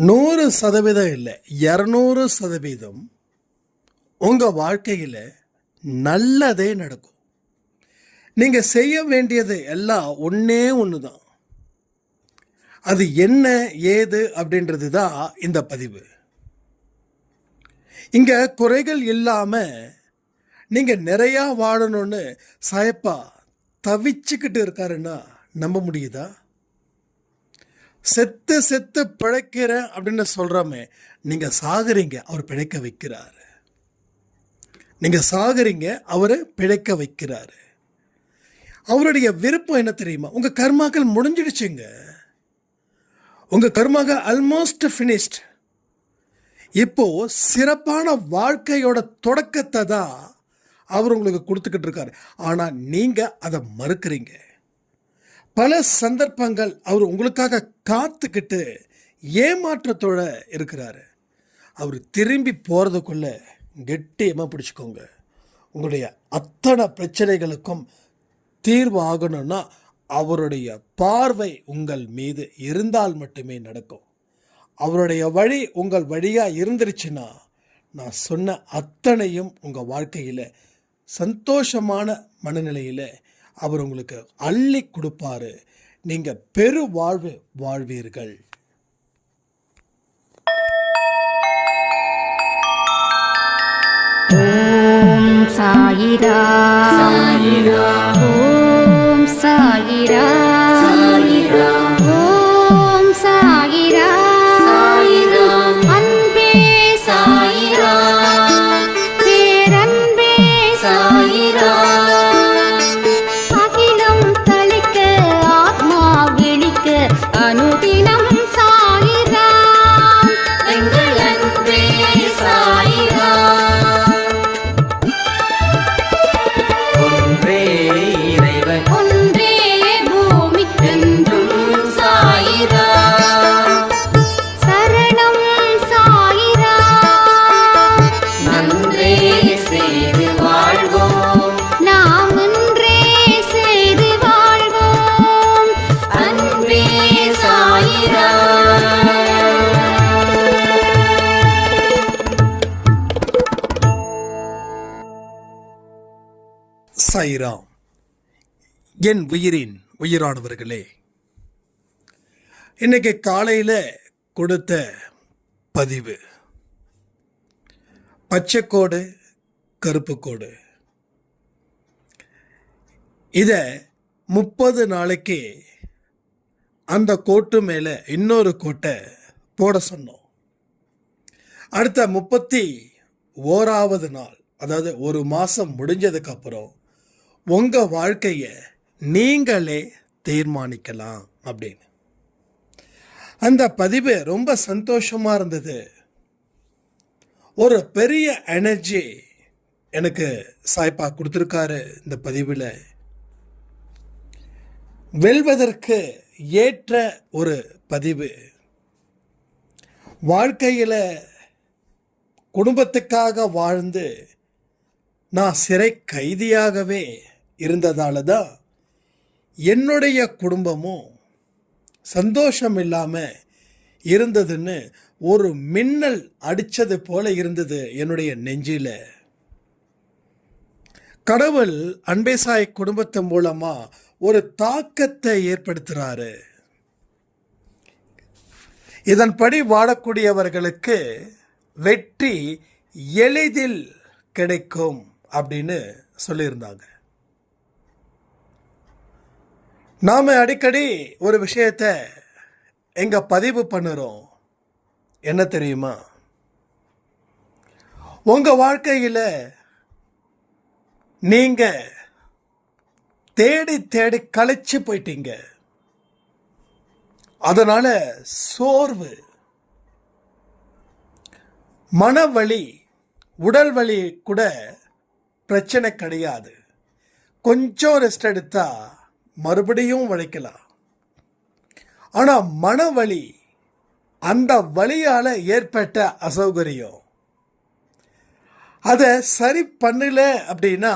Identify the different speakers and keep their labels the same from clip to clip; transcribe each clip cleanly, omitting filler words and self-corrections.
Speaker 1: 100% இல்லை, 200% உங்கள் வாழ்க்கையில் நல்லதே நடக்கும். நீங்கள் செய்ய வேண்டியது எல்லாம் ஒன்றே ஒன்று தான். அது என்ன ஏது அப்படின்றது தான் இந்த பதிவு. இங்கே குறைகள் இல்லாமல் நீங்கள் நிறையா வாழணும்னு சாயப்பா தவிச்சுக்கிட்டு இருக்காருன்னா நம்ப முடியுதா? செத்து செத்து பிழைக்கிறேன் அப்படின்னு சொல்கிறோமே, நீங்கள் சாகுறீங்க, அவர் பிழைக்க வைக்கிறாரு. நீங்கள் சாகுறீங்க, அவரை பிழைக்க வைக்கிறாரு. அவருடைய விருப்பம் என்ன தெரியுமா? உங்கள் கர்மாக்கள் முடிஞ்சிடுச்சுங்க. உங்கள் கர்மாக்கள் ஆல்மோஸ்ட் ஃபினிஷ்ட். இப்போ சிறப்பான வாழ்க்கையோட தொடக்கத்தை தான் அவர் உங்களுக்கு கொடுத்துக்கிட்டு இருக்காரு. ஆனால் நீங்கள் அதை மறுக்கிறீங்க. பல சந்தர்ப்பங்கள் அவர் உங்களுக்காக காத்துக்கிட்டு ஏமாற்றத்தோடு இருக்கிறாரு. அவர் திரும்பி போகிறதுக்குள்ள கெட்டியமாக பிடிச்சிக்கோங்க. உங்களுடைய அத்தனை பிரச்சனைகளுக்கும் தீர்வு ஆகணும்னா அவருடைய பார்வை உங்கள் மீது இருந்தால் மட்டுமே நடக்கும். அவருடைய வழி உங்கள் வழியாக இருந்துருச்சுன்னா நான் சொன்ன அத்தனையும் உங்கள் வாழ்க்கையில் சந்தோஷமான மனநிலையில் அவர் உங்களுக்கு அள்ளி கொடுப்பாரு. நீங்கள் பெரு வாழ்வு வாழ்வீர்கள்.
Speaker 2: ஓம் சாயிரா சாயிரா, ஓம் சாயிரா சாயிரா, ஓம் சாயிரா சாயிரா, அன்பே சாயிரா, பேரன்பே சாயிரா, அகிலம் தளிக்க ஆத்மா விழிக்க அனுதினம் சாயிரா, எங்கள் அன்பே சாயிரா. ஒன்றே பூமிக்கென்றும் சாயிரா, சரணம் சாயிரா, நன்றே செய்து வாழ்வோம், நாம் ஒன்றே செய்து வாழ்வோம், அன்பே சாயிரா.
Speaker 1: சாயிராம். என் உயிரின் உயிரானவர்களே, இன்னைக்கு காலையில் கொடுத்த பதிவு பச்சைக்கோடு கருப்பு கோடு. இதை 30 நாளைக்கு அந்த கோட்டு மேலே இன்னொரு கோட்டை போட சொன்னோம். அடுத்த 31வது நாள், அதாவது ஒரு மாதம் முடிஞ்சதுக்கப்புறம் உங்கள் வாழ்க்கையை நீங்களே தீர்மானிக்கலாம் அப்படின்னு. அந்த பதிவு ரொம்ப சந்தோஷமாக இருந்தது. ஒரு பெரிய எனர்ஜி எனக்கு சாய்ப்பா கொடுத்துருக்காரு. இந்த பதிவில் வெல்வதற்கு ஏற்ற ஒரு பதிவு. வாழ்க்கையில் குடும்பத்துக்காக வாழ்ந்து நான் சிறை கைதியாகவே இருந்ததால தான் என்னுடைய குடும்பமும் சந்தோஷம் இல்லாமல் இருந்ததுன்னு ஒரு மின்னல் அடித்தது போல இருந்தது என்னுடைய நெஞ்சில். கடவுள் அன்பேசாய் குடும்பத்தின் மூலமாக ஒரு தாக்கத்தை ஏற்படுத்துகிறாரு. இதன்படி வாழக்கூடியவர்களுக்கு வெற்றி எளிதில் கிடைக்கும் அப்படின்னு சொல்லியிருந்தாங்க. நாம் அடிக்கடி ஒரு விஷயத்தை எங்க பதிவு பண்ணுறோம். என்ன தெரியுமா? உங்கள் வாழ்க்கையில் நீங்கள் தேடி தேடி களைச்சு போயிட்டீங்க. அதனால் சோர்வு, மனவலி, உடல் வலி கூட பிரச்சனை கிடையாது. கொஞ்சம் ரெஸ்ட் எடுத்தால் மறுபடியும் உழைக்கலாம். ஆனால் மனவலி, அந்த வலியால் ஏற்பட்ட அசௌகரியம், அதை சரி பண்ணல அப்படின்னா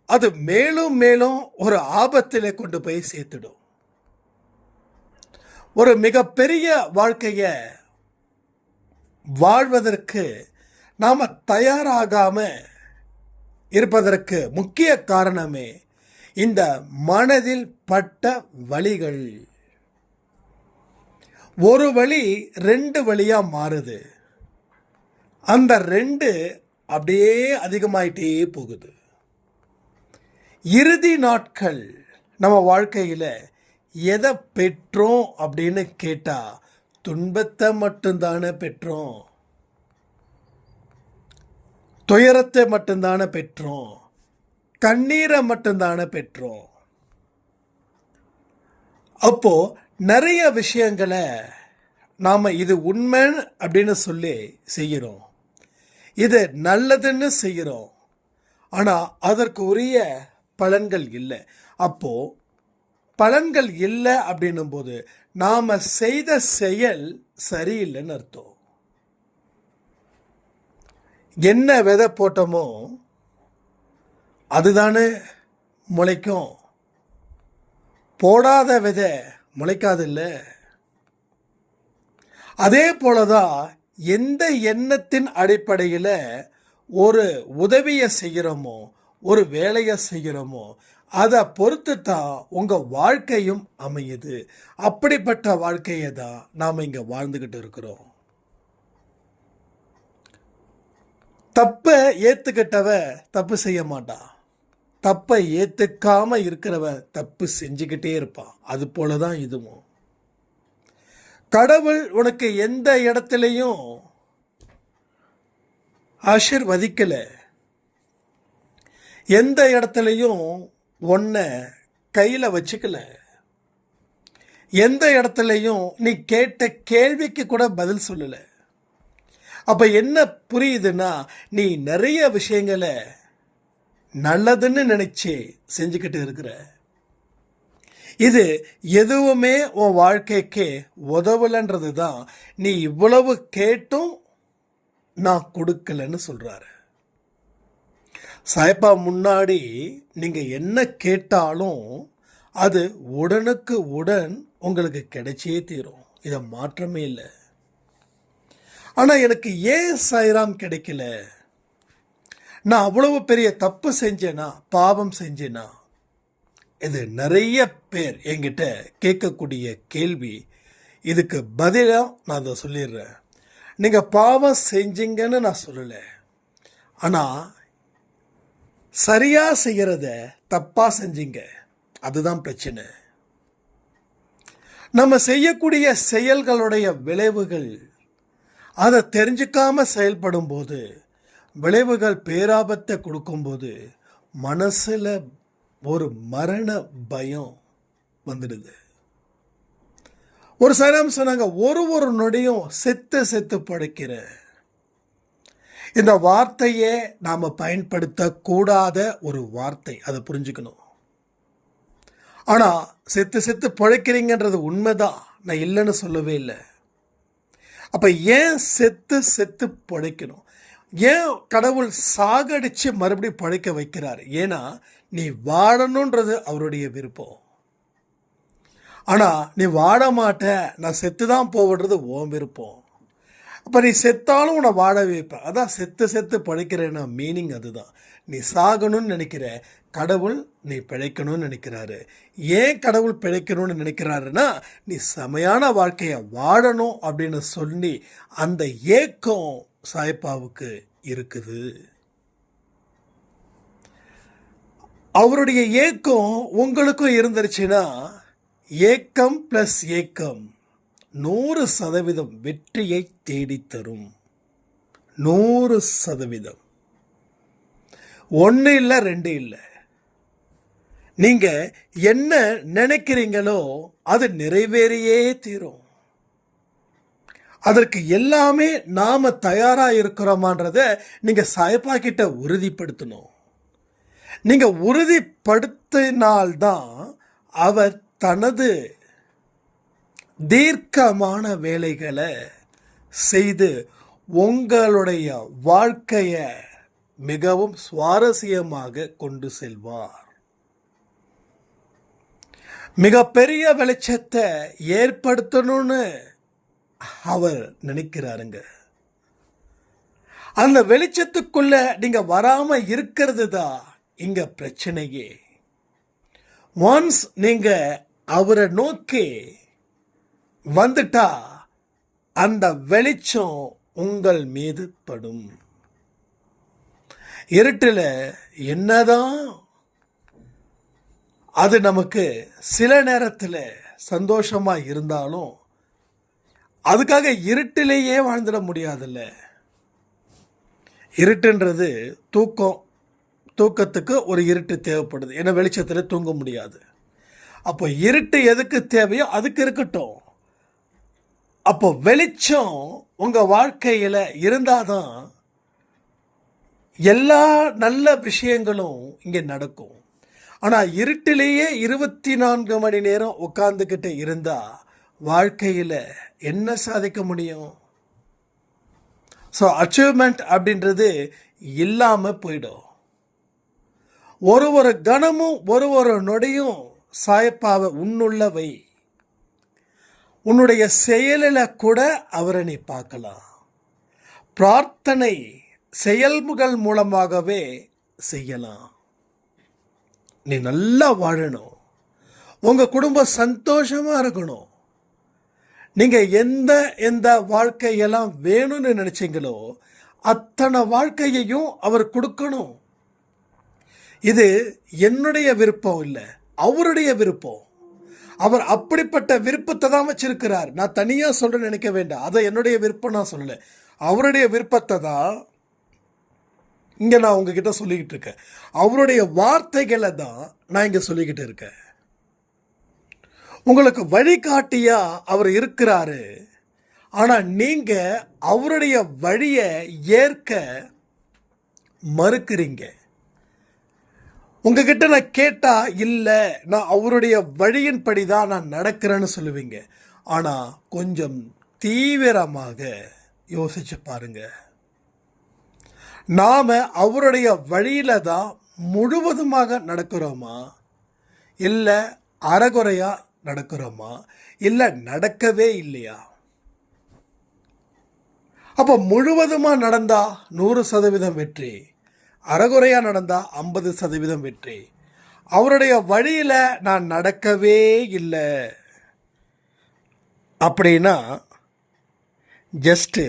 Speaker 1: அது மேலும் மேலும் ஒரு ஆபத்தில் கொண்டு போய் சேர்த்துடும். ஒரு மிகப்பெரிய வாழ்க்கையை வாழ்வதற்கு நாம் தயாராகாம இருப்பதற்கு முக்கிய காரணமே இந்த மனதில் பட்ட வலிகள். ஒரு வழி 2 வழியா மாறுது. அந்த 2 அப்படியே அதிகமாயிட்டே போகுது. இறுதி நாட்கள் நம்ம வாழ்க்கையில் எதை பெற்றோம் அப்படின்னு கேட்டால் துன்பத்தை மட்டும்தானே பெற்றோம், துயரத்தை மட்டும்தானே பெற்றோம், கண்ணீரை மட்டும்தானே பெற்றோம். அப்போ நிறைய விஷயங்களை நாம் இது உண்மை அப்படின்னு சொல்லி செய்கிறோம், இது நல்லதுன்னு செய்கிறோம். ஆனால் அதற்கு உரிய பலன்கள் இல்லை. அப்போ பலன்கள் இல்லை அப்படின்னும் போது நாம் செய்த செயல் சரியில்லைன்னு அர்த்தம். என்ன விதை போட்டோமோ அதுதானே முளைக்கும். போடாத விதை முளைக்காது இல்லை. அதே போலதான் எந்த எண்ணத்தின் அடிப்படையில் ஒரு உதவியை செய்கிறோமோ, ஒரு வேலையை செய்கிறோமோ, அதை பொறுத்து தான் உங்கள் வாழ்க்கையும் அமையுது. அப்படிப்பட்ட வாழ்க்கையை தான் நாம் இங்கே வாழ்ந்துக்கிட்டு இருக்கிறோம். தப்பை ஏற்றுக்கிட்டவ தப்பு செய்ய மாட்டான், தப்பை ஏற்றுக்காமல் இருக்கிறவன் தப்பு செஞ்சுக்கிட்டே இருப்பான். அது போல தான் இதுவும். கடவுள் உனக்கு எந்த இடத்துலையும் ஆசீர்வதிக்கலை, எந்த இடத்துலையும் உன்னை கையில் வச்சுக்கல, எந்த இடத்துலையும் நீ கேட்ட கேள்விக்கு கூட பதில் சொல்லலை. அப்போ என்ன புரியுதுன்னா, நீ நிறைய விஷயங்களை நல்லதுன்னு நினைச்சு செஞ்சுக்கிட்டு இருக்கிற. இது எதுவுமே உன் வாழ்க்கைக்கு உதவலைன்றது தான் நீ இவ்வளவு கேட்டும் நான் கொடுக்கலன்னு சொல்கிறாரு சாய்பா. முன்னாடி நீங்கள் என்ன கேட்டாலும் அது உடனுக்கு உடன் உங்களுக்கு கிடைச்சே தீரும். இதை மாற்றமே இல்லை. ஆனால் எனக்கு ஏன் சாய்ராம் கிடைக்கல? நான் அவ்வளவு பெரிய தப்பு செஞ்சேனா, பாவம் செஞ்சேனா? இது நிறைய பேர் என்கிட்ட கேட்கக்கூடிய கேள்வி. இதுக்கு பதிலாக நான் அதை சொல்லிடுறேன். நீங்கள் பாவம் செஞ்சீங்கன்னு நான் சொல்லலை, ஆனால் சரியாக செய்கிறத தப்பாக செஞ்சீங்க, அதுதான் பிரச்சனை. நம்ம செய்யக்கூடிய செயல்களுடைய விளைவுகள் அதை தெரிஞ்சுக்காம செயல்படும் போது, விளைவுகள் பேராபத்தை கொடுக்கும்போது மனசில் ஒரு மரண பயம் வந்துடுது. ஒரு சரம் சொன்னாங்க, ஒரு நொடியும் செத்து படைக்கிற. இந்த வார்த்தையே நாம் பயன்படுத்தக்கூடாத ஒரு வார்த்தை, அதை புரிஞ்சுக்கணும். ஆனால் செத்து பிழைக்கிறீங்கன்றது உண்மைதான், நான் இல்லைன்னு சொல்லவே இல்லை. அப்போ ஏன் செத்து பிழைக்கணும்? ஏன் கடவுள் சாகடிச்சு மறுபடியும் பழைக்க வைக்கிறார்? ஏன்னா நீ வாழணுன்றது அவருடைய விருப்பம். ஆனால் நீ வாழ மாட்ட, நான் செத்து தான் போவடுறது உன் விருப்பம். அப்போ நீ செத்தாலும் உன்னை வாழ வைப்பேன். அதான் செத்து பிழைக்கிறேன்னா மீனிங் அதுதான். நீ சாகணும்னு நினைக்கிற, கடவுள் நீ பிழைக்கணும்னு நினைக்கிறாரு. ஏன் கடவுள் பிழைக்கணும்னு நினைக்கிறாருன்னா, நீ செமையான வாழ்க்கையை வாழணும் அப்படின்னு சொல்லி அந்த ஏக்கம் சாய்பாவுக்கு இருக்குது. அவருடைய ஏக்கம் உங்களுக்கும் இருந்துருச்சுன்னா, ஏக்கம் பிளஸ் ஏக்கம் 100% வெற்றியை தேடித்தரும். 100%. 1 இல்லை 2 இல்லை. நீங்க என்ன நினைக்கிறீங்களோ அது நிறைவேறியே தீரும். அதற்கு எல்லாமே நாம தயாரா இருக்கிறோமான்றத நீங்க சாய்பா கிட்ட உறுதிப்படுத்தணும். நீங்க உறுதிப்படுத்தினால்தான் அவர் தனது தீர்க்கமான வேலைகளை செய்து உங்களுடைய வாழ்க்கையை மிகவும் சுவாரஸ்யமாக கொண்டு செல்வார். மிகப்பெரிய வெளிச்சத்தை ஏற்படுத்தணும்னு அவர் நினைக்கிறாருங்க. அந்த வெளிச்சத்துக்குள்ள நீங்க வராம இருக்கிறது தான் இங்க பிரச்சனையே. ஒன்ஸ் நீங்க அவரை நோக்கி வந்துட்டா அந்த வெளிச்சம் உங்கள் மீது படும். இருட்டில் என்னதான் அது நமக்கு சில நேரத்தில் சந்தோஷமா இருந்தாலும் அதுக்காக இருட்டிலேயே வாழ்ந்துட முடியாதுல்ல. இருட்டுன்றது தூக்கத்துக்கு ஒரு இருட்டு தேவைப்படுது. ஏன்னா வெளிச்சத்தில் தூங்க முடியாது. அப்போ இருட்டு எதுக்கு தேவையோ அதுக்கு இருக்கட்டும். அப்போ வெளிச்சம் உங்கள் வாழ்க்கையில் இருந்தாதான் எல்லா நல்ல விஷயங்களும் இங்கே நடக்கும். ஆனால் இருட்டிலேயே 24 மணி நேரம் உட்கார்ந்துக்கிட்டு இருந்தால் வாழ்க்கையில் என்ன சாதிக்க முடியும்? ஸோ அச்சீவ்மெண்ட் அப்படின்றது இல்லாமல் போயிடும். ஒரு கணமும் ஒரு நொடியும் சாயப்பாவை உன்னுள்ளவை. உன்னுடைய செயலில் கூட அவரை நீ பார்க்கலாம். பிரார்த்தனை செயல்முகள் மூலமாகவே செய்யலாம். நீ நல்லா வாழணும், உங்கள் குடும்பம் சந்தோஷமாக இருக்கணும். நீங்கள் எந்த வாழ்க்கையெல்லாம் வேணும்னு நினச்சிங்களோ அத்தனை வாழ்க்கையையும் அவர் கொடுக்கணும். இது என்னுடைய விருப்பம் இல்லை, அவருடைய விருப்பம். அவர் அப்படிப்பட்ட விருப்பத்தை தான் வச்சிருக்கிறார். நான் தனியாக சொல்ல நினைக்க வேண்டாம். அதை என்னுடைய விருப்பம் நான் சொல்லலை, அவருடைய விருப்பத்தை தான் இங்கே நான் உங்ககிட்ட சொல்லிக்கிட்டு இருக்கேன். அவருடைய வார்த்தைகளை தான் நான் இங்கே சொல்லிக்கிட்டு இருக்கேன். உங்களுக்கு வழிகாட்டியா அவர் இருக்கிறாரு. ஆனால் நீங்கள் அவருடைய வழியை ஏற்க மறுக்கிறீங்க. உங்ககிட்ட நான் கேட்டா இல்லை, நான் அவருடைய வழியின்படி தான் நான் நடக்கிறேன்னு சொல்லுவீங்க. ஆனால் கொஞ்சம் தீவிரமாக யோசிச்சு பாருங்க. நாம் அவருடைய வழியில தான் முழுவதுமாக நடக்கிறோமா, இல்லை அறகுறையா நடக்கிறோமா, இல்லை நடக்கவே இல்லையா? அப்போ முழுவதுமாக நடந்தா 100% வெற்றி, அறகுறையாக நடந்தா 50% வெற்றி. அவருடைய வழியில் நான் நடக்கவே இல்லை அப்படின்னா ஜஸ்ட்டு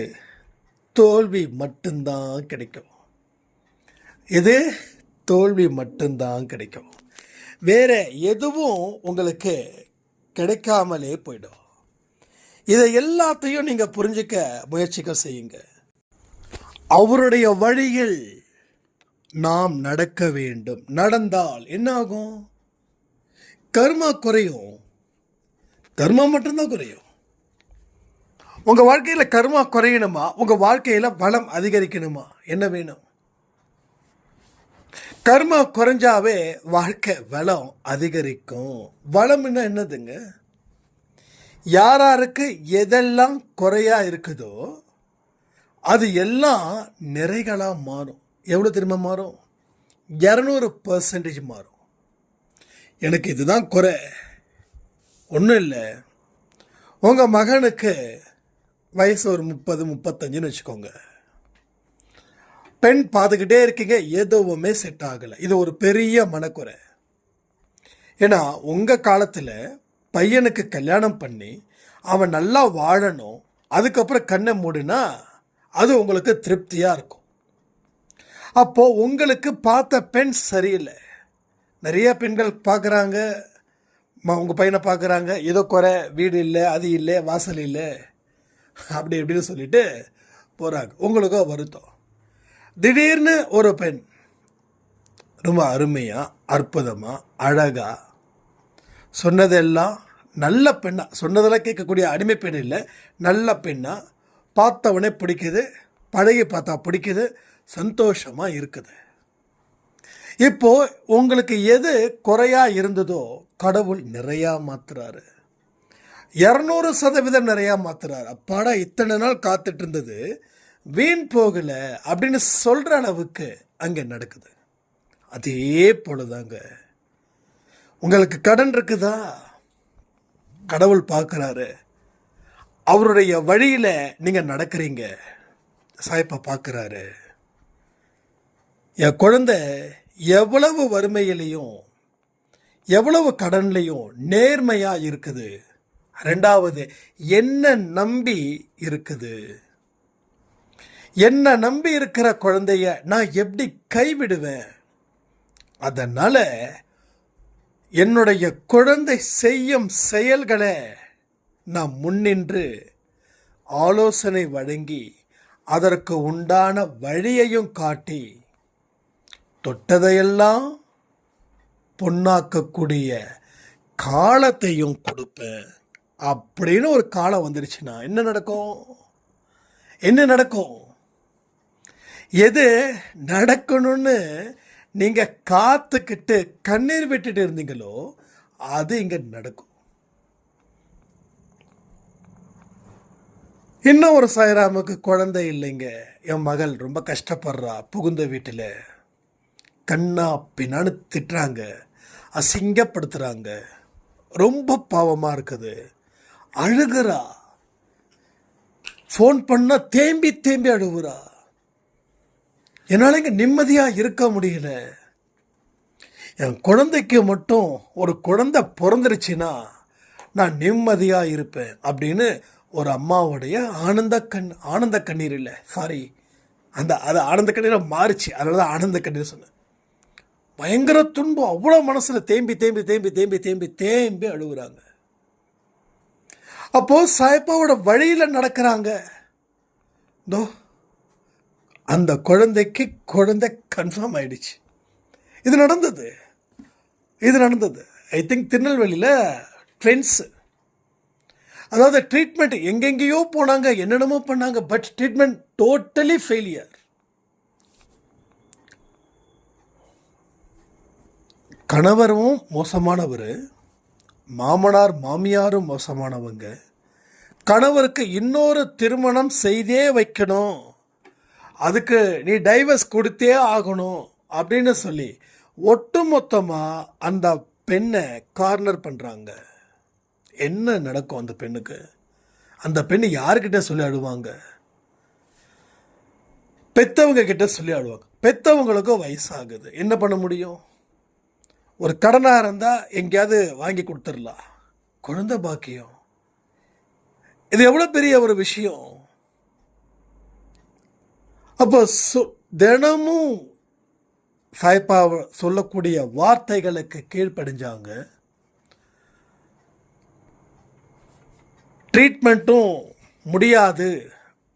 Speaker 1: தோல்வி மட்டும்தான் கிடைக்கும். இது தோல்வி மட்டும்தான் கிடைக்கும். வேற எதுவும் உங்களுக்கு கிடைக்காமலே போயிடும். இதை எல்லாத்தையும் நீங்கள் புரிஞ்சுக்க முயற்சிக்க செய்யுங்க. அவருடைய வழியில் நாம் நடக்க வேண்டும். நடந்தால் என்ன ஆகும்? கர்மா குறையும். கர்மா மட்டும்தான் குறையும். உங்கள் வாழ்க்கையில் கர்மா குறையணுமா, உங்கள் வாழ்க்கையில் பலம் அதிகரிக்கணுமா, என்ன வேணும்? கர்மா குறைஞ்சாவே வாழ்க்கை வளம் அதிகரிக்கும். வளம்னா என்னதுங்க? யாராருக்கு எதெல்லாம் குறையா இருக்குதோ அது எல்லாம் நிறைகளாக மாறும். எவ்வளோ திரும்ப மாறும்? 200% மாறும். எனக்கு இதுதான் குறை, ஒன்றும் இல்லை. உங்கள் மகனுக்கு வயசு ஒரு 30-35 வச்சுக்கோங்க. பெண் பார்த்துக்கிட்டே இருக்கீங்க, எதுவுமே செட் ஆகலை. இது ஒரு பெரிய மனக்குறை. ஏன்னா உங்கள் காலத்தில் பையனுக்கு கல்யாணம் பண்ணி அவன் நல்லா வாழணும், அதுக்கப்புறம் கண்ணை மூடினா அது உங்களுக்கு திருப்தியாக இருக்கும். அப்போது உங்களுக்கு பார்த்த பெண் சரியில்லை. நிறைய பெண்கள் பார்க்குறாங்க, உங்கள் பையனை பார்க்குறாங்க, ஏதோ குறை, வீடு இல்லை, அது இல்லை, வாசல் இல்லை, அப்படி இப்படின்னு சொல்லிட்டு போகிறாங்க. உங்களுக்கோ வருத்தம். திடீர்னு ஒரு பெண் ரொம்ப அருமையாக, அற்புதமாக, அழகாக, சொன்னதெல்லாம் நல்ல பெண்ணாக, சொன்னதெல்லாம் கேட்கக்கூடிய அடிமை பெண் இல்லை, நல்ல பெண்ணாக, பார்த்தவனே பிடிக்குது, பழகி பார்த்தா பிடிக்குது, சந்தோஷமாக இருக்குது. இப்போது உங்களுக்கு எது குறையா இருந்ததோ கடவுள் நிறையா மாற்றுறாரு. 200% நிறையா மாற்றுறாரு. அப்பாடா, இத்தனை நாள் காத்துட்டு இருந்தது வீண் போகலை அப்படின்னு சொல்கிற அளவுக்கு அங்கே நடக்குது. அதே போலதாங்க உங்களுக்கு கடன் இருக்குதா, கடவுள் பார்க்குறாரு. அவருடைய வழியில் நீங்கள் நடக்கிறீங்க, சாய்ப்பா பார்க்குறாரு, என் குழந்தை எவ்வளவு வறுமையிலையும் எவ்வளவு கடன்லையும் நேர்மையாக இருக்குது. ரெண்டாவது, என்ன நம்பி இருக்குது. என்ன நம்பி இருக்கிற குழந்தைய நான் எப்படி கைவிடுவேன்? அதனால என்னுடைய குழந்தை செய்யும் செயல்களை நான் முன்னின்று ஆலோசனை வழங்கி அதற்கு உண்டான வழியையும் காட்டி தொட்டதையெல்லாம் பொன்னாக்கக்கூடிய காலத்தையும் கொடுப்பேன். அப்படின்னு ஒரு காலம் வந்துடுச்சுன்னா என்ன நடக்கும்? என்ன நடக்கும்? எது நடக்கணும்னு நீங்கள் காத்துக்கிட்டு கண்ணீர் விட்டுட்டு இருந்தீங்களோ அது இங்கே நடக்கும். இன்னும் ஒரு சாய்ராமுக்கு குழந்தை இல்லைங்க. என் மகள் ரொம்ப கஷ்டப்படுறா. புகுந்த வீட்டில் கண்ணா பின்னான்னு திட்டுறாங்க, அசிங்கப்படுத்துகிறாங்க. ரொம்ப பாவமாக இருக்குது. அழுகிறா. ஃபோன் பண்ணால் தேம்பி தேம்பி அழுகுறா. என்னால் இங்கே நிம்மதியாக இருக்க முடியல. என் குழந்தைக்கு மட்டும் ஒரு குழந்தை பிறந்துருச்சுன்னா நான் நிம்மதியாக இருப்பேன் அப்படின்னு ஒரு அம்மாவுடைய ஆனந்த கண்ணீர் இல்லை, சாரி, அது ஆனந்த கண்ணீராக மாறிச்சு. அதனால தான் ஆனந்த கண்ணீர் சொன்னேன். பயங்கர துன்பம். அவ்வளோ மனசில் தேம்பி தேம்பி தேம்பி தேம்பி தேம்பி தேம்பி அழுகுறாங்க. அப்போது சாய்ப்பாவோட வழியில் நடக்கிறாங்க. தோ அந்த குழந்தைக்கு குழந்தை கன்ஃபார்ம் ஆயிடுச்சு. இது நடந்தது. ஐ திங்க் திருநெல்வேலியில் ட்ரெண்ட்ஸு, அதாவது ட்ரீட்மெண்ட் எங்கெங்கேயோ போனாங்க, என்னென்னமோ பண்ணாங்க, பட் ட்ரீட்மெண்ட் டோட்டலி ஃபெயிலியர். கணவரும் மோசமானவர், மாமனார் மாமியாரும் மோசமானவங்க. கணவருக்கு இன்னொரு திருமணம் செய்தே வைக்கணும், அதுக்கு நீ டைவர்ஸ் கொடுத்தே ஆகணும் அப்படின்னு சொல்லி ஒட்டுமொத்தமாக அந்த பெண்ணை கார்னர் பண்ணுறாங்க. என்ன நடக்கும் அந்த பெண்ணுக்கு? அந்த பெண்ணு யாருக்கிட்ட சொல்லி அழுவாங்க? பெத்தவங்க கிட்ட சொல்லி அழுவாங்க. பெத்தவங்களுக்கும் வயசாகுது, என்ன பண்ண முடியும்? ஒரு கடனாக இருந்தால் எங்கேயாவது வாங்கி கொடுத்துடலாம். குழந்தை பாக்கியம், இது எவ்வளோ பெரிய ஒரு விஷயம். அப்போ தினமும் சாய்ப்பா சொல்லக்கூடிய வார்த்தைகளுக்கு கீழ்ப்படிஞ்சாங்க. ட்ரீட்மெண்ட்டும் முடியாது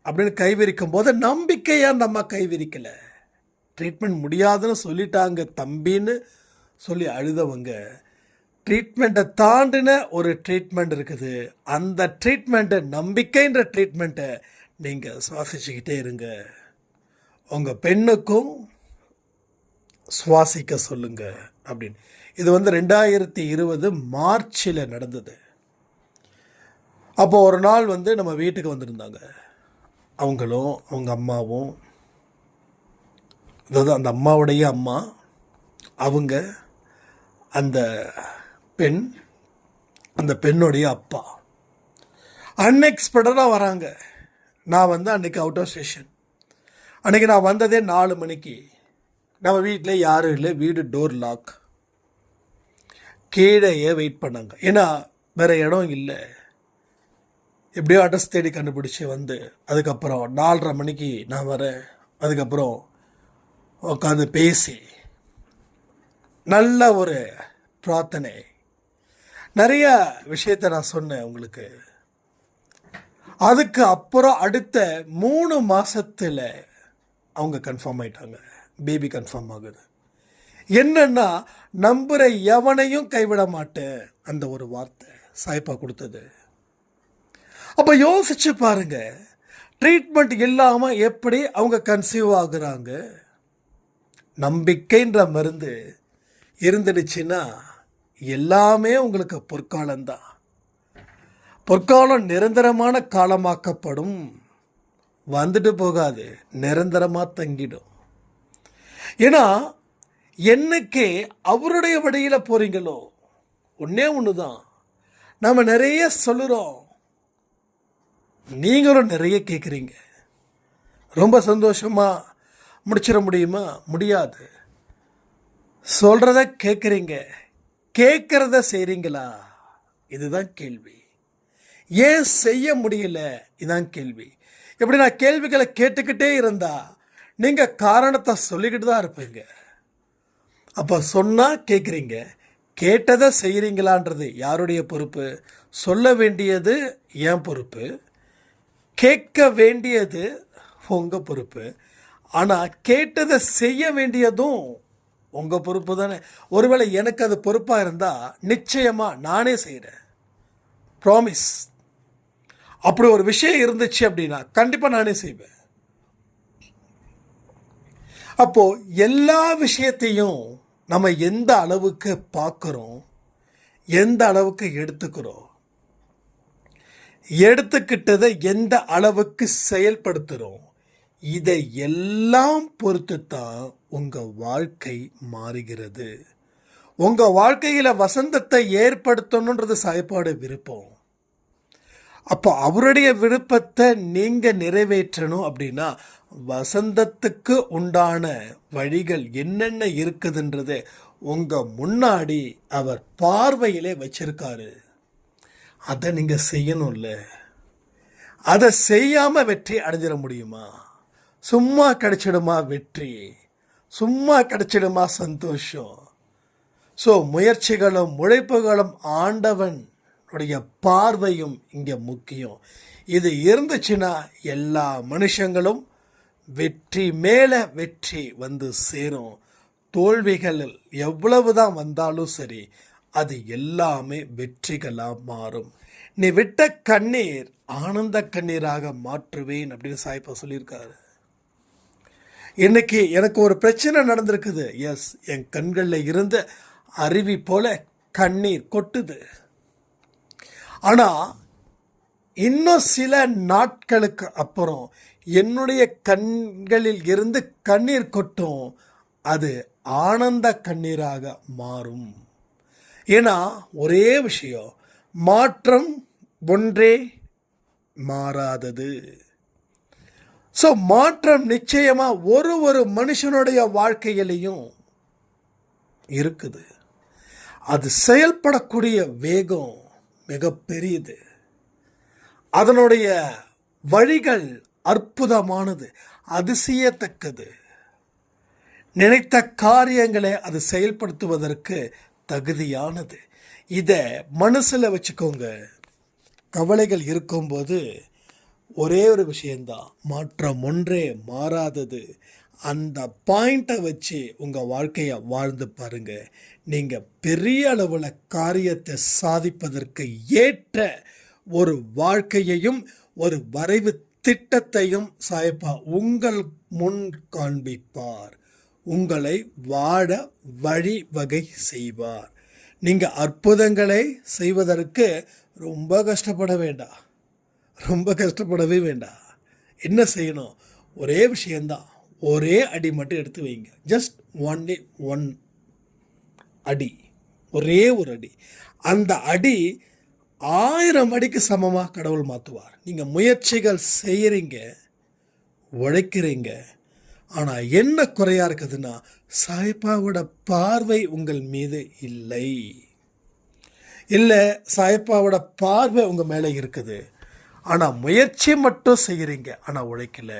Speaker 1: அப்படின்னு கைவிரிக்கும் போது நம்பிக்கையாக அந்த அம்மா கைவிரிக்கலை. ட்ரீட்மெண்ட் முடியாதுன்னு சொல்லிட்டாங்க தம்பின்னு சொல்லி அழுதவங்க, ட்ரீட்மெண்ட்டை தாண்டின ஒரு ட்ரீட்மெண்ட் இருக்குது. அந்த ட்ரீட்மெண்ட்டை, நம்பிக்கைன்ற ட்ரீட்மெண்ட்டை நீங்கள் சுவாசிச்சுக்கிட்டே இருங்க. உங்கள் பெண்ணுக்கும் சுவாசிக்க சொல்லுங்க அப்படின்னு. இது 2020 மார்ச்சில் நடந்தது. அப்போ ஒரு நாள் நம்ம வீட்டுக்கு வந்திருந்தாங்க. அவங்களும் அவங்க அம்மாவும், அதாவது அந்த அம்மாவுடைய அம்மா, அவங்க, அந்த பெண், அந்த பெண்ணுடைய அப்பா அன்எக்ஸ்பெக்டடாக வராங்க. நான் அன்றைக்கி அவுட் ஆஃப் ஸ்டேஷன். அன்றைக்கி நான் வந்ததே 4 மணிக்கு. நம்ம வீட்டில் யாரும் இல்லை, வீடு டோர் லாக். கீழேயே வெயிட் பண்ணாங்க, ஏன்னா வேறு இடம் இல்லை. எப்படியோ அட்ரஸ் தேடி கண்டுபிடிச்சி அதுக்கப்புறம் 4:30 மணிக்கு நான் வரேன். அதுக்கப்புறம் உட்காந்து பேசி நல்ல ஒரு பிரார்த்தனை, நிறைய விஷயத்தை நான் சொன்னேன் உங்களுக்கு. அதுக்கு அப்புறம் அடுத்த 3 மாதத்தில் அவங்க கன்ஃபார்ம் ஆயிட்டாங்க. பேபி கன்ஃபார்ம் ஆகுது. என்னன்னா, நம்புகிற எவனையும் கைவிட மாட்டேன், அந்த ஒரு வார்த்தை சாய்ப்பா கொடுத்தது. அப்போ யோசிச்சு பாருங்க, ட்ரீட்மெண்ட் இல்லாமல் எப்படி அவங்க கன்சீவ் ஆகுறாங்க. நம்பிக்கைன்ற மருந்து இருந்துடுச்சுன்னா எல்லாமே உங்களுக்கு பொற்காலம்தான். பொற்காலம் நிரந்தரமான காலமாக்கப்படும், வந்துட்டு போகாது, நிரந்தரமாக தங்கிடும். ஏன்னா என்னைக்கே அவருடைய வழியில் போகிறீங்களோ ஒன்றே ஒன்று தான். நம்ம நிறைய சொல்லுறோம், நீங்களும் நிறைய கேட்குறீங்க. ரொம்ப சந்தோஷமாக முடிச்சிட முடியுமா? முடியாது. சொல்கிறத கேட்குறீங்க, கேட்குறத செய்கிறீங்களா? இதுதான் கேள்வி. ஏன் செய்ய முடியல? இதுதான் கேள்வி. இப்படி நான் கேள்விகளை கேட்டுக்கிட்டே இருந்தால் நீங்கள் காரணத்தை சொல்லிக்கிட்டு தான் இருப்பீங்க. அப்போ சொன்னால் கேட்குறீங்க, கேட்டதை செய்கிறீங்களான்றது யாருடைய பொறுப்பு? சொல்ல வேண்டியது என் பொறுப்பு, கேட்க வேண்டியது உங்கள் பொறுப்பு. ஆனால் கேட்டதை செய்ய வேண்டியதும் உங்கள் பொறுப்பு தானே. ஒருவேளை எனக்கு அது பொறுப்பாக இருந்தால் நிச்சயமாக நானே செய்கிறேன், ப்ராமிஸ். அப்படி ஒரு விஷயம் இருந்துச்சு அப்படின்னா கண்டிப்பாக நானே செய்வேன். அப்போது எல்லா விஷயத்தையும் நம்ம எந்த அளவுக்கு பார்க்குறோம், எந்த அளவுக்கு எடுத்துக்கிறோம், எடுத்துக்கிட்டதை எந்த அளவுக்கு செயல்படுத்துகிறோம், இதை எல்லாம் பொறுத்து தான் உங்கள் வாழ்க்கை மாறுகிறது. உங்கள் வாழ்க்கையில் வசந்தத்தை ஏற்படுத்தணுன்றது சாய்ப்பாடு விருப்பம். அப்போ அவருடைய விருப்பத்தை நீங்கள் நிறைவேற்றணும் அப்படின்னா வசந்தத்துக்கு உண்டான வழிகள் என்னென்ன இருக்குதுன்றது உங்கள் முன்னாடி அவர் பார்வையிலே வச்சிருக்காரு. அதை நீங்கள் செய்யணும்ல. அதை செய்யாமல் வெற்றி அடைஞ்சிட முடியுமா? சும்மா கிடைச்சிடுமா வெற்றி? சும்மா கிடைச்சிடுமா சந்தோஷம்? ஸோ முயற்சிகளும் உழைப்புகளும் ஆண்டவனுடைய பார்வையும் இங்கே முக்கியம். இது இருந்துச்சுன்னா எல்லா மனுஷங்களும் வெற்றி மேலே வெற்றி வந்து சேரும். தோல்விகள் எவ்வளவுதான் வந்தாலும் சரி, அது எல்லாமே வெற்றிகளாக மாறும். நீ விட்ட கண்ணீர் ஆனந்த கண்ணீராக மாற்றுவேன் அப்படின்னு சாய்ப்பா சொல்லியிருக்காரு. இன்னைக்கு எனக்கு ஒரு பிரச்சனை நடந்திருக்குது. எஸ், என் கண்களில் இருந்த அருவி போல கண்ணீர் கொட்டுது. ஆனால் இன்னும் சில நாட்களுக்கு அப்புறம் என்னுடைய கண்களில் இருந்து கண்ணீர் கொட்டும். அது ஆனந்த கண்ணீராக மாறும். ஏன்னா ஒரே விஷயம், மாற்றம் ஒன்றே மாறாதது. ஸோ மாற்றம் நிச்சயமாக ஒரு மனுஷனுடைய வாழ்க்கையிலையும் இருக்குது. அது செயல்படக்கூடிய வேகம் மிக பெரியது. அதனுடைய வழிகள் அற்புதமானது, அதிசயத்தக்கது. நினைத்த காரியங்களை அது செயல்படுத்துவதற்கு தகுதியானது. இதை மனசில் வச்சுக்கோங்க. கவலைகள் இருக்கும்போது ஒரே ஒரு விஷயந்தான், மாற்றம் ஒன்றே மாறாதது. அந்த பாயிண்ட்டை வச்சு உங்கள் வாழ்க்கையை வாழ்ந்து பாருங்கள். நீங்கள் பெரிய அளவில் காரியத்தை சாதிப்பதற்கு ஏற்ற ஒரு வாழ்க்கையையும் ஒரு வரைவு திட்டத்தையும் சாய்ப்பா உங்கள் முன் காண்பிப்பார். உங்களை வாழ வழிவகை செய்வார். நீங்கள் அற்புதங்களை செய்வதற்கு ரொம்ப கஷ்டப்பட வேண்டாம், ரொம்ப கஷ்டப்படவே வேண்டாம். என்ன செய்யணும்? ஒரே விஷயந்தான், ஒரே அடி மட்டும் எடுத்து வைங்க. ஜஸ்ட் ஒன் அடி, ஒரே ஒரு அடி. அந்த அடி 1000 அடிக்கு சமமாக கடவுள் மாற்றுவார். நீங்கள் முயற்சிகள் செய்கிறீங்க, உழைக்கிறீங்க. ஆனால் என்ன குறையாக இருக்குதுன்னா சாய்ப்பாவோட பார்வை உங்கள் மீது இல்லை. சாய்ப்பாவோட பார்வை உங்கள் மேலே இருக்குது. ஆனால் முயற்சி மட்டும் செய்கிறீங்க, ஆனால் உழைக்கல.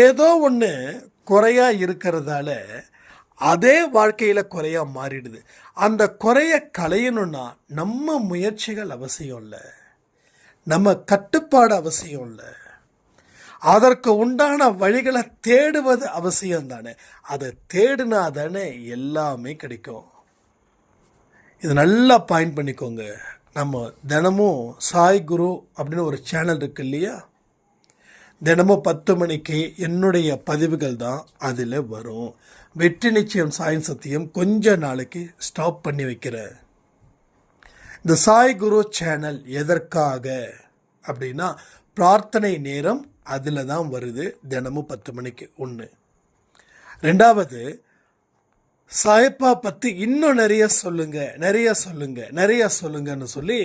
Speaker 1: ஏதோ ஒன்று குறையாக இருக்கிறதால அதே வாழ்க்கையில் குறையாக மாறிடுது. அந்த குறைய களையணும்னா நம்ம முயற்சிகள் அவசியம் இல்லை, நம்ம கட்டுப்பாடு அவசியம் இல்லை. அதற்கு உண்டான வழிகளை தேடுவது அவசியம் தானே. அதை தேடினா தானே எல்லாமே கிடைக்கும். இது நல்லா பாயிண்ட் பண்ணிக்கோங்க. நம்ம தினமும் சாய் குரு அப்படின்னு ஒரு சேனல் இருக்கு இல்லையா, தினமும் 10 மணிக்கு என்னுடைய பதிவுகள் தான் அதில் வரும். வெற்றி நிச்சயம் சாய் சத்தியம் கொஞ்ச நாளைக்கு ஸ்டாப் பண்ணி வைக்கிறேன். இந்த சாய் குரு சேனல் எதற்காக அப்படின்னா பிரார்த்தனை நேரம் அதில் தான் வருது, தினமும் 10 மணிக்கு. 1. 2வது, சாய்ப்பா பற்றி இன்னும் நிறைய சொல்லுங்கன்னு சொல்லி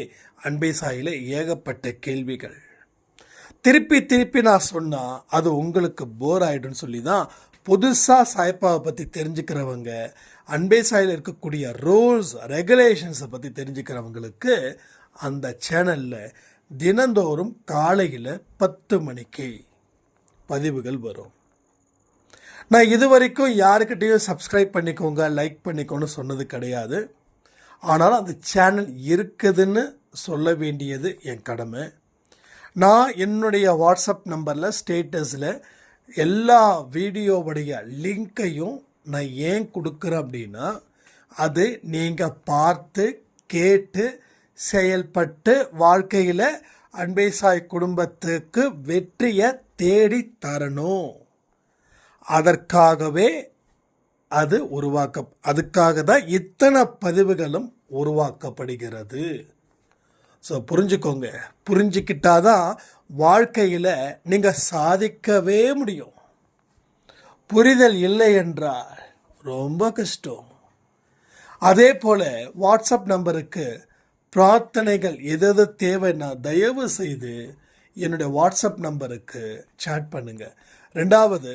Speaker 1: அன்பை சாயில ஏகப்பட்ட கேள்விகள். திருப்பி திருப்பி நான் சொன்னால் அது உங்களுக்கு போர் ஆகிடும்னு சொல்லி தான் புதுசாக சாய்பாவை பற்றி தெரிஞ்சுக்கிறவங்க, அன்பே சாயில் இருக்கக்கூடிய ரூல்ஸ் ரெகுலேஷன்ஸை பற்றி தெரிஞ்சுக்கிறவங்களுக்கு அந்த சேனலில் தினந்தோறும் காலையில் 10 மணிக்கு பதிவுகள் வரும். நான் இது வரைக்கும் யாருக்கிட்டேயும் சப்ஸ்கிரைப் பண்ணிக்கோங்க, லைக் பண்ணிக்கோன்னு சொன்னது கிடையாது. ஆனாலும் அந்த சேனல் இருக்குதுன்னு சொல்ல வேண்டியது என் கடமை. நான் என்னுடைய வாட்ஸ்அப் நம்பரில் ஸ்டேட்டஸில் எல்லா வீடியோவுடைய லிங்க்கையும் நான் ஏன் கொடுக்குறேன் அப்படின்னா, அது நீங்கள் பார்த்து கேட்டு செயல்பட்டு வாழ்க்கையில் அன்பே சாய் குடும்பத்துக்கு வெற்றியை தேடி தரணும். அதற்காகவே அது அதுக்காக தான் இத்தனை பதிவுகளும் உருவாக்கப்படுகிறது. ஸோ புரிஞ்சுக்கோங்க. புரிஞ்சுக்கிட்டாதான் வாழ்க்கையில் நீங்கள் சாதிக்கவே முடியும். புரிதல் இல்லை என்றால் ரொம்ப கஷ்டம். அதே போல் வாட்ஸ்அப் நம்பருக்கு பிரார்த்தனைகள் எது தேவைன்னா தயவு செய்து என்னுடைய வாட்ஸ்அப் நம்பருக்கு சேட் பண்ணுங்கள். ரெண்டாவது,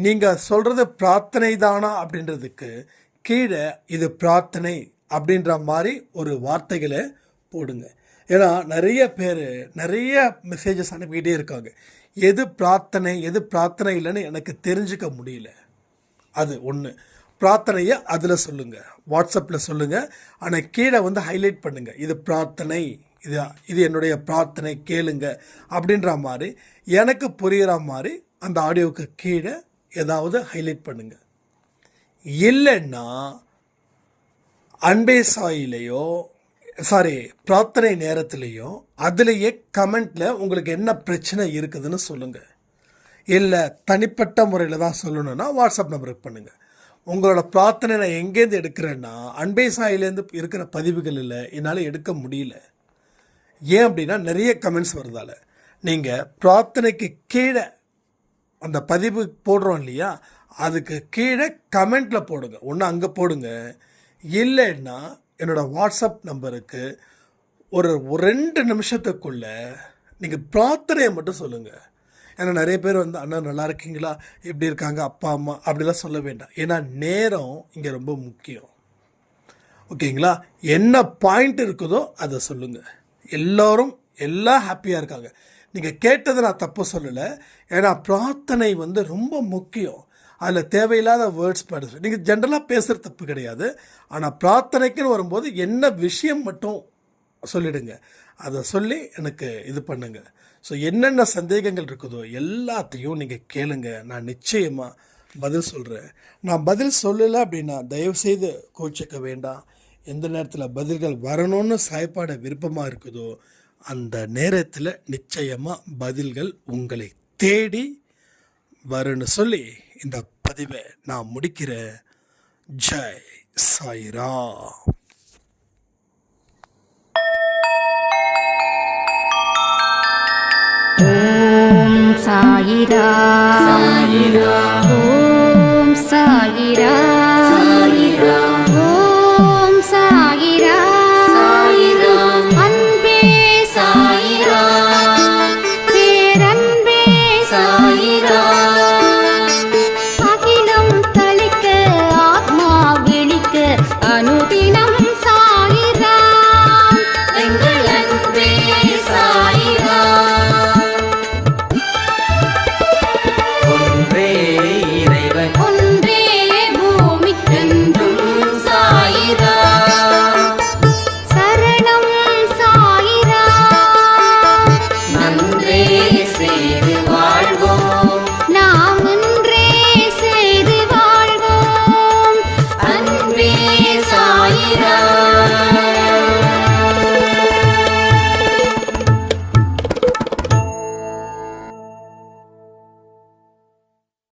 Speaker 1: நீங்கள் சொல்கிறது பிரார்த்தனை தானா அப்படின்றதுக்கு கீழே இது பிரார்த்தனை அப்படின்ற மாதிரி ஒரு வார்த்தைகளை போடுங்க. ஏன்னா நிறைய பேர் நிறைய மெசேஜஸ் அனுப்பிக்கிட்டே இருக்காங்க. எது பிரார்த்தனை இல்லைன்னு எனக்கு தெரிஞ்சுக்க முடியல. அது ஒன்று. பிரார்த்தனையை அதில் சொல்லுங்கள், வாட்ஸ்அப்பில் சொல்லுங்கள். ஆனால் கீழே ஹைலைட் பண்ணுங்கள், இது பிரார்த்தனை, இது என்னுடைய பிரார்த்தனை கேளுங்க அப்படின்ற மாதிரி எனக்கு புரிகிற மாதிரி அந்த ஆடியோவுக்கு கீழே ஏதாவது ஹைலைட் பண்ணுங்கள். இல்லைன்னா அன்பே சாயிலையோ பிரார்த்தனை நேரத்துலேயோ அதுலேயே கமெண்ட்டில் உங்களுக்கு என்ன பிரச்சனை இருக்குதுன்னு சொல்லுங்கள். இல்லை தனிப்பட்ட முறையில் தான் சொல்லணுன்னா வாட்ஸ்அப் நம்பருக்கு பண்ணுங்கள். உங்களோட பிரார்த்தனை நான் எங்கேருந்து எடுக்கிறேன்னா அன்பே சாயிலேருந்து இருக்கிற பதிவுகளில் என்னால் எடுக்க முடியல. ஏன் அப்படின்னா நிறைய கமெண்ட்ஸ் வருதால. நீங்கள் பிரார்த்தனைக்கு கீழே அந்த பதிவு போடுறோம் இல்லையா, அதுக்கு கீழே கமெண்ட்டில் போடுங்க. ஒன்று அங்கே போடுங்க, இல்லைன்னா என்னோடய வாட்ஸ்அப் நம்பருக்கு ஒரு 2 நிமிஷத்துக்குள்ளே நீங்கள் பிரார்த்தனையை மட்டும் சொல்லுங்கள். ஏன்னா நிறைய பேர் அண்ணா நல்லா இருக்கீங்களா, எப்படி இருக்காங்க அப்பா அம்மா அப்படிலாம் சொல்ல வேண்டாம். ஏன்னா நேரம் இங்கே ரொம்ப முக்கியம். ஓகேங்களா? என்ன பாயிண்ட் இருக்குதோ அதை சொல்லுங்கள். எல்லாம் ஹாப்பியாக இருக்காங்க. நீங்கள் கேட்டதை நான் தப்பு சொல்லலை. ஏன்னா பிரார்த்தனை ரொம்ப முக்கியம். அதில் தேவையில்லாத வேர்ட்ஸ் பேசுறது, நீங்கள் ஜென்ரலாக பேசுகிறது தப்பு கிடையாது. ஆனால் பிரார்த்தனைக்குன்னு வரும்போது என்ன விஷயம் மட்டும் சொல்லிடுங்க. அதை சொல்லி எனக்கு இது பண்ணுங்கள். ஸோ என்னென்ன சந்தேகங்கள் இருக்குதோ எல்லாத்தையும் நீங்கள் கேளுங்க. நான் நிச்சயமாக பதில் சொல்கிறேன். நான் பதில் சொல்லலை அப்படின்னா தயவுசெய்து கோச்சிக்க வேண்டாம். எந்த நேரத்தில் பதில்கள் வரணும்னு சாய்ப்பாட விருப்பமாக இருக்குதோ அந்த நேரத்தில் நிச்சயமாக பதில்கள் உங்களை தேடி வரும்னு சொல்லி இந்த பதிவை நான் முடிக்கிறேன். ஜெய் சாய்ராம்.
Speaker 2: ஓம் சாயிராம். ஓம் சாயிராம்.